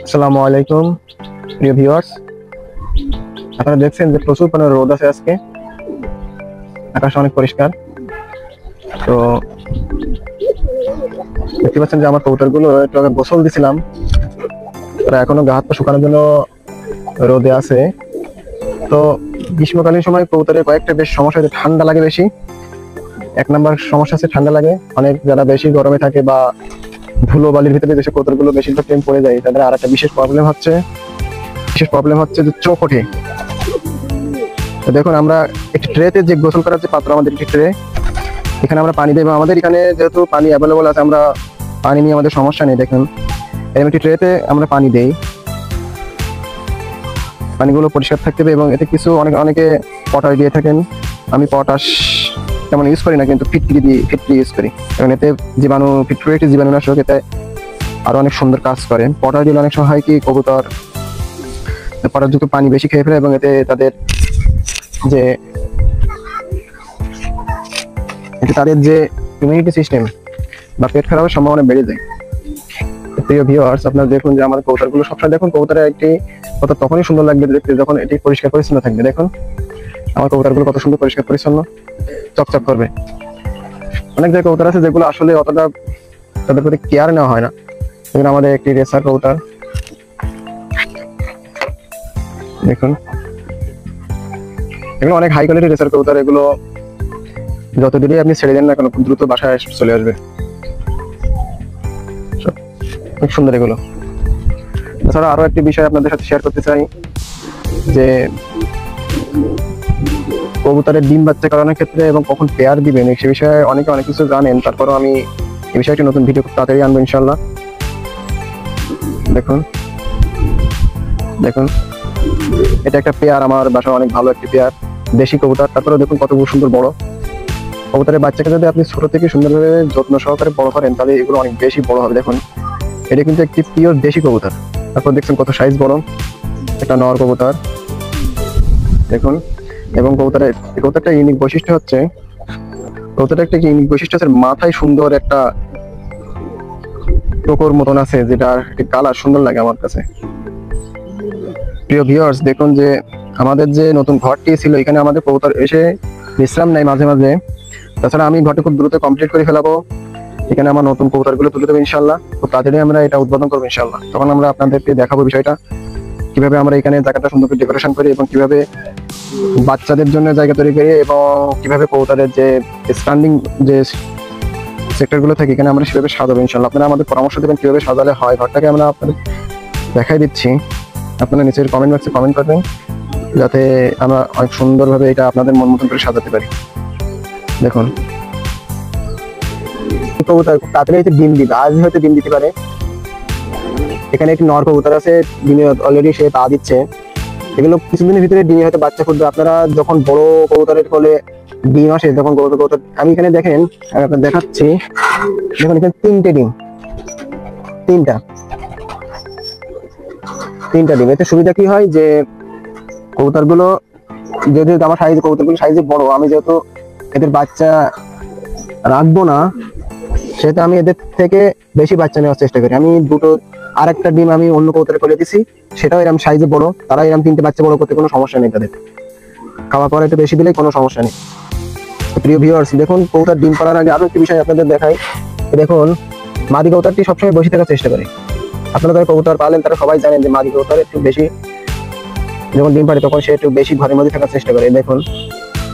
আসসালামু আলাইকুম প্রিয় ভিউয়ার্স, আপনারা দেখছেন যে প্রচুর পরিমাণে রোদ আছে আজকে, আকাশ অনেক পরিষ্কার। তো দেখতে পাচ্ছেন যে আমার কবুতরগুলো একটু আগে গোসল দিছিলাম, তারা এখনো গা হাত পা শুকানোর জন্য রোদে আছে। তো গ্রীষ্মকালীন সময় কবুতরের কয়েকটা বেশ সমস্যা হচ্ছে, ঠান্ডা লাগে বেশি। এক নাম্বার সমস্যা আছে ঠান্ডা লাগে, অনেক যারা বেশি গরমে থাকে বা ধুলো বালির ভিতরে যেসব কবুতরগুলো বেশিরভাগ টাইম পড়ে যায়, তাদের আর একটা বিশেষ প্রবলেম হচ্ছে যে চোখ ওঠে। তো দেখুন, আমরা একটি ট্রেতে যে গোসল করার যে পাত্র, আমাদের একটি ট্রে, এখানে আমরা পানি দেবো। আমাদের এখানে যেহেতু পানি অ্যাভেলেবল আছে, আমরা পানি নিয়ে আমাদের সমস্যা নেই। দেখুন, এরকম একটি ট্রেতে আমরা পানি দেই, পানিগুলো পরিষ্কার থাকতে হবে। এবং এতে কিছু অনেকে পটাশ দিয়ে থাকেন, আমি পটাশ তেমন ইউজ করি না, কিন্তু ফিটকিরি ইউজ করি, কারণ এতে ফিটকিরি একটি জীবাণুনাশক, এতে আরো অনেক সুন্দর কাজ করে। পটাশ দিলে অনেক সময় হয় কি, কবুতর পটাশযুক্ত পানি বেশি খেয়ে ফেলে এবং এতে তাদের যে ইমিউনিটি সিস্টেম বা পেট খারাপের সম্ভাবনা বেড়ে যায়। প্রিয় ভিউয়ার্স, আপনারা দেখুন যে আমাদের কবুতরগুলো সবসময় দেখুন, কবুতরের একটি কবুতর তখনই সুন্দর লাগবে দেখতে যখন এটি পরিষ্কার পরিচ্ছন্ন থাকবে। দেখুন আমার কবুতরগুলো কত সুন্দর পরিষ্কার পরিচ্ছন্ন, চকচক করবে। অনেক জায়গায় কবুতর আছে যেগুলো আসলে অতটা তাদের প্রতি কেয়ার নেওয়া হয় না। যেমন আমাদের একটি রেসার কবুতর, দেখুন এগুলো অনেক হাই কোয়ালিটি রেসার কবুতর। এগুলো যত দূরে আপনি ছেড়ে দেন না কেন, খুব দ্রুত বাসায় চলে আসবে, খুব সুন্দর এগুলো। তাছাড়া আরো একটি বিষয় আপনাদের সাথে শেয়ার করতে চাই, যে কবুতরের ডিম বাচ্চা করানোর ক্ষেত্রে এবং কখন পেয়ার দিবেন, সে বিষয়ে অনেকে অনেক কিছু জানেন। তারপরেও আমি এই বিষয়ে একটি নতুন ভিডিও খুব তাড়াতাড়ি আনবো ইনশাল্লাহ। দেখুন দেখুন এটা একটা পেয়ার, আমার বাসায় অনেক ভালো একটি পেয়ার দেশি কবুতর। তারপরেও দেখুন কত সুন্দর বড় কবুতরের বাচ্চাকে যদি আপনি ছোট থেকে সুন্দরভাবে যত্ন সহকারে বড় করেন, তাহলে এগুলো অনেক বেশি বড় হবে। দেখুন এটা কিন্তু একটি পিওর দেশি কবুতর। তারপর দেখছেন কত সাইজ বড়, একটা নর কবুতর দেখুন। এবং কবুতরটা ইউনিক বৈশিষ্ট্য হচ্ছে, মাথায় সুন্দর একটা টোকর মতন আছে, যেটা কালার সুন্দর লাগে আমার কাছে। প্রিয় ভিউয়ার্স, দেখুন যে আমাদের যে নতুন ঘরটি ছিল, এখানে আমাদের কবুতর এসে বিশ্রাম নেয় মাঝে মাঝে। তাছাড়া আমি ঘরটি খুব দ্রুত কমপ্লিট করে ফেলাবো, এখানে আমার নতুন কবুতরগুলো তুলে দেবো ইনশাল্লাহ। খুব তাড়াতাড়ি আমরা এটা উদ্বোধন করবো ইনশাল্লাহ। তখন আমরা আপনাদেরকে দেখাবো বিষয়টা, কিভাবে আমরা এখানে জায়গাটা সুন্দর করে ডেকোরেশন করি এবং কিভাবে বাচ্চাদের জন্য জায়গা তৈরি করি, এবং কিভাবে কবুতরের যে স্ট্যান্ডিং যে সেক্টরগুলো থাকে এখানে আমরা সেভাবে সাজাবো ইনশাল্লাহ। আপনারা আমাদের পরামর্শ দেবেন কিভাবে সাজালে হয় ঘরটাকে, আমরা আপনাদের দেখাই দিচ্ছি। আপনারা নিচের কমেন্ট বক্সে কমেন্ট করবেন, যাতে আমরা অনেক সুন্দরভাবে এটা আপনাদের মন মতন করে সাজাতে পারি। দেখুন কবুতর খুব তাড়াতাড়ি হয়তো ডিম দিবে, আজ হয়তো ডিম দিতে পারে। এখানে একটি নর কবুতর আছে, ডিমে অলরেডি সে পা দিচ্ছে। এগুলো কিছুদিনের ভিতরে ডিমে হয়তো বাচ্চা ফুটবে। আপনারা যখন বড় কবুতরের কোলে ডিম আসে, তখন কবুতর আমি এখানে দেখেন আপনাদের দেখাচ্ছি, দেখুন এখানে তিনটা ডিম, তিনটা ডিম। এতে সুবিধা কি হয়, যে কবুতরগুলো যেহেতু আমার কবুতরগুলো সাইজে বড়, আমি যেহেতু এদের বাচ্চা রাখবো না, সেহেতু আমি এদের থেকে বেশি বাচ্চা নেওয়ার চেষ্টা করি। আমি আর একটা ডিম আমি অন্য কবুতরে করে দিছি, সেটাও এরকম সাইজে বড়। তারা এরকম তিনটে বাচ্চা বড় করতে কোনো সমস্যা নেই, তাদের খাওয়া পরে একটু বেশি দিলে কোনো সমস্যা নেই। প্রিয় ভিউয়ার্স, দেখুন কবুতর ডিম পাড়ার আগে আরো একটি বিষয় আপনাদের দেখাই। দেখুন মাদি কবুতরটি সবসময় বসে থাকার চেষ্টা করে। আপনারা যারা কবুতর পালেন তারা সবাই জানেন যে মাদি কবুতর একটু বেশি যখন ডিম পাড়ে, তখন সে একটু বেশি ঘরের মধ্যে থাকার চেষ্টা করে। দেখুন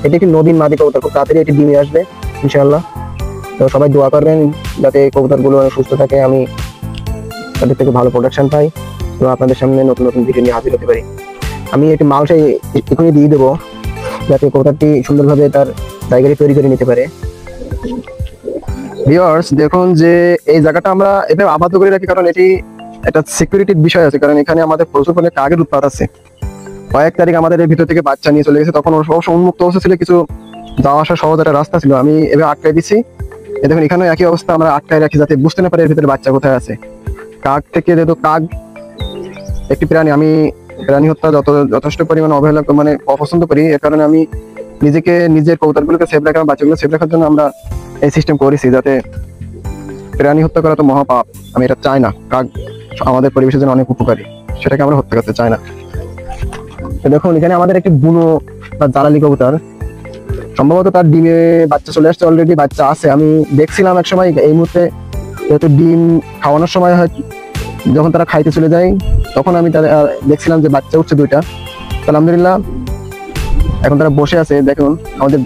এটি একটি নবীন মাদি কবুতর, খুব তাড়াতাড়ি এটি ডিমে আসবে ইনশাআল্লাহ। তো সবাই দোয়া করবেন যাতে কবুতরগুলো সুস্থ থাকে, আমি তাদের থেকে ভালো প্রোডাকশন পাই এবং আপনাদের সামনে নতুন নতুন ভিডিও নিয়ে হাজির হতে পারি। আমি একটি মালসাই এখনই দিয়ে দেবো, যাতে কবুতরটি সুন্দরভাবে তার জায়গাটি তৈরি করে নিতে পারে। ভিউয়ার্স, দেখুন যে এই জায়গাটা আমরা এটা আবদ্ধ করে রাখি, কারণ এটি একটা সিকিউরিটির বিষয় আছে, কারণ এখানে আমাদের প্রচুর পরিমাণে কাকের উৎপাত আছে। কয়েক তারিখ আমাদের এর ভিতর থেকে বাচ্চা নিয়ে চলে গেছে, তখন অবশ্য উন্মুক্ত অবস্থা ছিল, কিছু যাওয়া আসা সহজ একটা রাস্তা ছিল, আমি এবার আটকাই দিচ্ছি। দেখুন এখানে একই অবস্থা, আমরা আটকায় রাখি যাতে বুঝতে না পারে এর ভিতরে বাচ্চা কোথায় আছে। কাক থেকে, যেহেতু কাক একটি প্রাণী, আমি প্রাণী হত্যা যথেষ্ট পরিমাণে অপছন্দ করি। এর কারণে আমি নিজের কবুতরগুলোকে সেভ রাখা, বাচ্চাগুলো সেভ রাখার জন্য আমরা এই সিস্টেম করেছি, যাতে প্রাণী হত্যা করা তো মহাপাপ, আমি এটা চাই না। কাক আমাদের পরিবেশের জন্য অনেক উপকারী, সেটাকে আমরা হত্যা করতে চাই না। তো দেখুন এখানে আমাদের একটি বুনো বা জ্বালালি কবুতর, সম্ভবত তার ডিমে বাচ্চা চলে আসছে, অলরেডি বাচ্চা আছে। আমি দেখছিলাম এক সময়, এই মুহূর্তে যেহেতু ডিম খাওয়ানোর সময় হয়, যখন তারা খাইতে চলে যায় তখন আমি দেখছিলাম যে বাচ্চা উঠছে 2টা। আলহামদুলিল্লাহ এখন তারা বসে আছে। দেখুন আমাদের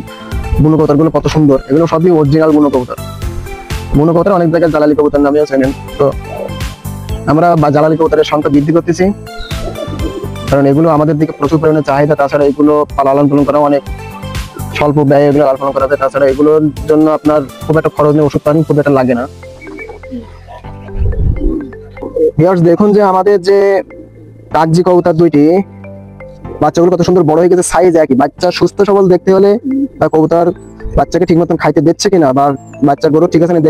বুনো কবুতর গুলো কত সুন্দর, এগুলো সবই অরিজিনাল বুনো কবুতর। বুনো কবুতর অনেক জায়গায় জ্বালালি কবুতর নামেও চেনেন। তো আমরা জ্বালালি কবুতরের সংখ্যা বৃদ্ধি করতেছি, কারণ এগুলো আমাদের দিকে প্রচুর পরিমাণে চাহিদা। তাছাড়া এগুলো লালন পালন করা অনেক স্বল্প ব্যয়, এগুলো লালন পালন করা যায়। তাছাড়া এগুলোর জন্য আপনার খুব একটা খরচ নেই, ওষুধ পানি খুব একটা লাগে না। দেখুন যে আমাদের যে কাগজি কবুতর 2টি, বাচ্চাগুলো কত সুন্দর বড় হয়ে গেছে, সাইজ একই। বাচ্চা সুস্থ সবল দেখতে হলে বা কবুতর বাচ্চাকে ঠিক মতন খাইতে দিচ্ছে কিনা বা বাচ্চার গরু ঠিক আছে না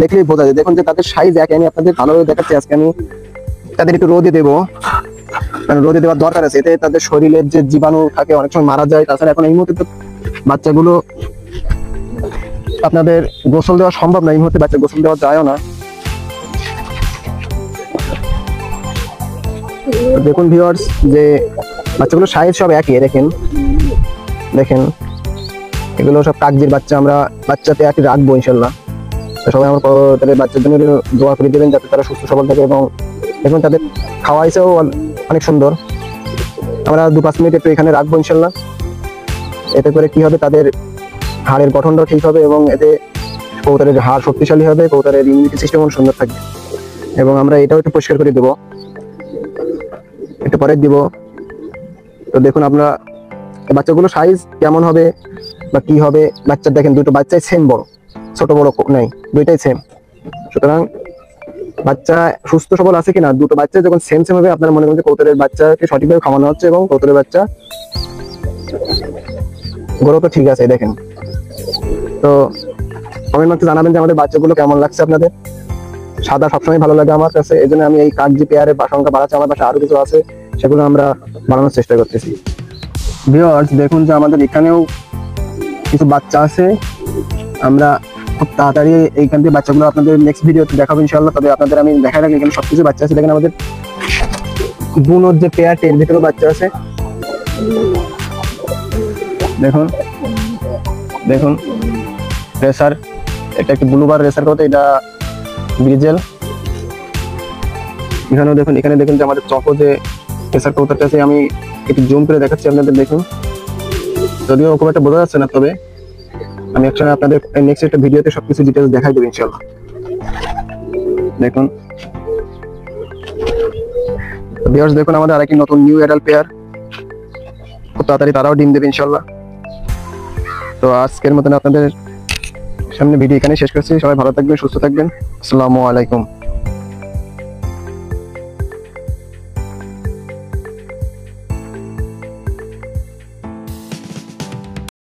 দেখলেই বোঝা যায়। দেখুন যে তাদের সাইজ একই। আমি আপনাদের ভালোভাবে দেখাচ্ছি। আজকে আমি তাদের একটু রোদে দেবো, কারণ রোদে দেওয়ার দরকার আছে, এতে তাদের শরীরের যে জীবাণু থাকে অনেক সময় মারা যায়। তাছাড়া এখন এই মুহূর্তে তো বাচ্চাগুলো আপনাদের গোসল দেওয়া সম্ভব না, এই মুহূর্তে বাচ্চা গোসল দেওয়া যায়ও না। দেখুন ভিউয়ার্স যে বাচ্চাগুলো সাইজ সব একই। দেখেন এগুলো সব কাগজির বাচ্চা। আমরা বাচ্চাতে একই রাখবো ইনশাল্লাহ। সবাই আমার তাদের বাচ্চার জন্য দোয়া করে দেবেন যাতে তারা সুস্থ সবল থাকে। এবং দেখুন তাদের খাওয়াইছেও অনেক সুন্দর। আমরা 2-5 মিনিট একটু এখানে রাখবো ইনশাল্লাহ। এতে করে কি হবে, তাদের হাড়ের গঠনটাও ঠিক হবে এবং এতে কবুতরের হাড় শক্তিশালী হবে, কবুতরের ইমিউনিটি সিস্টেম সুন্দর থাকবে। এবং আমরা এটাও একটু পরিষ্কার করে দেবো, একটু পরে দিব। তো দেখুন আমরা বাচ্চাগুলো সাইজ কেমন হবে বা কি হবে। বাচ্চা দেখেন 2টো বাচ্চাই সেম বড়, ছোট বড় নেই, 2টাই সেম। সুতরাং বাচ্চা সুস্থ সবল আছে কিনা, 2টো বাচ্চা যখন সেম হবে আপনারা মনে করেন যে কবুতরের বাচ্চাকে সঠিকভাবে খাওয়ানো হচ্ছে এবং কবুতরের বাচ্চা গরু তো ঠিক আছে। দেখেন তো কমেন্ট বক্সে জানাবেন যে আমাদের বাচ্চাগুলো কেমন লাগছে আপনাদের। সাদা সবসময় ভালো লাগে আমার কাছে, এই জন্য আমি এই কাগজি পেয়ারের সংখ্যা বাড়াচ্ছি। আমার পাশে আরো কিছু আছে, সেগুলো আমরা বানানোর চেষ্টা করতেছি। ভিউয়ার্স দেখুন যে আমাদের এখানেও কিছু বাচ্চা আছে। আমরা খুব তাড়াতাড়ি এইখান থেকে বাচ্চাগুলো আপনাদের নেক্সট ভিডিওতে দেখাবো ইনশাআল্লাহ। তবে আপনাদের আমি দেখাই রাখি এখানে সবকিছু বাচ্চা আছে। দেখেন আমাদের বুনোর যে পেয়ার, এর ভিতরেও বাচ্চা আছে। দেখুন রেসার, এটা একটি ব্লুবার রেসার কত, এটা ব্রিজেল। এখানেও দেখুন, এখানে দেখুন যে আমাদের চকো যে রেসার কবুতরটা আছে, আমি একটু জুম করে দেখাচ্ছি আপনাদের। দেখুন যদিও খুব একটা বোঝা যাচ্ছে না, তবে আমি একসাথে আপনাদের নেক্সট একটা ভিডিওতে সবকিছু ডিটেইলস দেখাই দেবো ইনশাআল্লাহ। দেখুন ভিউয়ার্স দেখুন আমাদের আরেকটি নতুন নিউ অ্যাডাল্ট পেয়ার, খুব তাড়াতাড়ি তারাও ডিম দেবে ইনশাআল্লাহ। তো আজকের মতন আপনাদের সামনে ভিডিও এখানে শেষ করছি। সবাই ভালো থাকবেন, সুস্থ থাকবেন। আসসালামু আলাইকুম।